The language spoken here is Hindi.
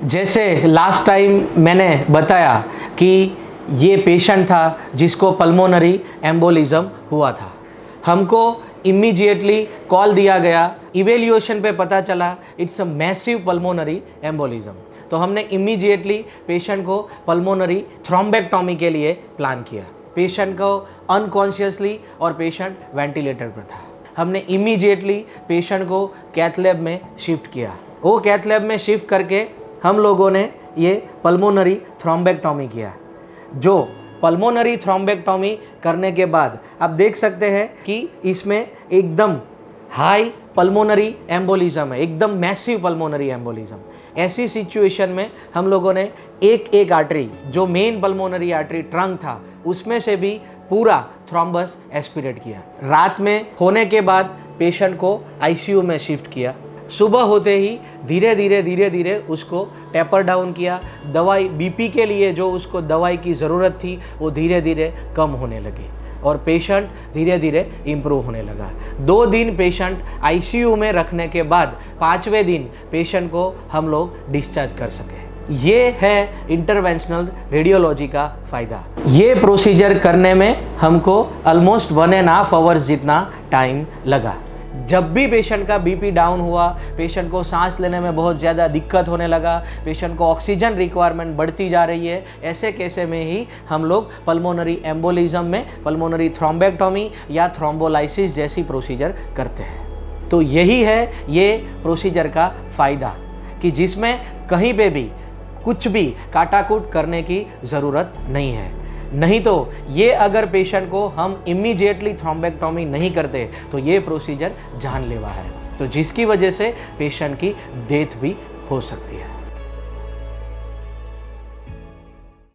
जैसे लास्ट टाइम मैंने बताया कि ये पेशेंट था जिसको पल्मोनरी एम्बोलिज्म हुआ था। हमको इमीडिएटली कॉल दिया गया, इवेल्यूएशन पे पता चला it's a massive pulmonary embolism. तो हमने इमीडिएटली पेशेंट को पल्मोनरी थ्रोम्बेक्टोमी के लिए प्लान किया। पेशेंट को अनकॉन्शियसली और पेशेंट वेंटिलेटर पर था। हमने इमीडिएटली पेशेंट को कैथ लैब में शिफ्ट किया। वो कैथ लैब में शिफ्ट करके हम लोगों ने ये पल्मोनरी थ्रोम्बेक्टोमी किया। जो पल्मोनरी थ्रोम्बेक्टोमी करने के बाद आप देख सकते हैं कि इसमें एकदम हाई पल्मोनरी एम्बोलिज्म है, एकदम मैसिव पल्मोनरी एम्बोलिज्म। ऐसी सिचुएशन में हम लोगों ने एक आर्टरी, जो मेन पल्मोनरी आर्टरी ट्रंक था, उसमें से भी पूरा थ्रोम्बस एस्पिरेट किया। रात में होने के बाद पेशेंट को आईसीयू में शिफ्ट किया। सुबह होते ही धीरे धीरे उसको टेपर डाउन किया। दवाई बीपी के लिए जो उसको दवाई की ज़रूरत थी वो धीरे धीरे कम होने लगी और पेशेंट धीरे धीरे इम्प्रूव होने लगा। 2 दिन पेशेंट आईसीयू में रखने के बाद 5वें दिन पेशेंट को हम लोग डिस्चार्ज कर सके। ये है इंटरवेंशनल रेडियोलॉजी का फ़ायदा। ये प्रोसीजर करने में हमको ऑलमोस्ट 1.5 आवर्स जितना टाइम लगा। जब भी पेशेंट का बीपी डाउन हुआ, पेशेंट को सांस लेने में बहुत ज़्यादा दिक्कत होने लगा, पेशेंट को ऑक्सीजन रिक्वायरमेंट बढ़ती जा रही है, ऐसे केसे में ही हम लोग पल्मोनरी एम्बोलिज्म में पल्मोनरी थ्रोम्बेक्टोमी या थ्रोम्बोलाइसिस जैसी प्रोसीजर करते हैं। तो यही है ये प्रोसीजर का फ़ायदा कि जिसमें कहीं पे भी कुछ भी काटाकूट करने की ज़रूरत नहीं है। नहीं तो ये अगर पेशेंट को हम इमीडिएटली थ्रोम्बेक्टोमी नहीं करते तो ये प्रोसीजर जानलेवा है, तो जिसकी वजह से पेशेंट की डेथ भी हो सकती है।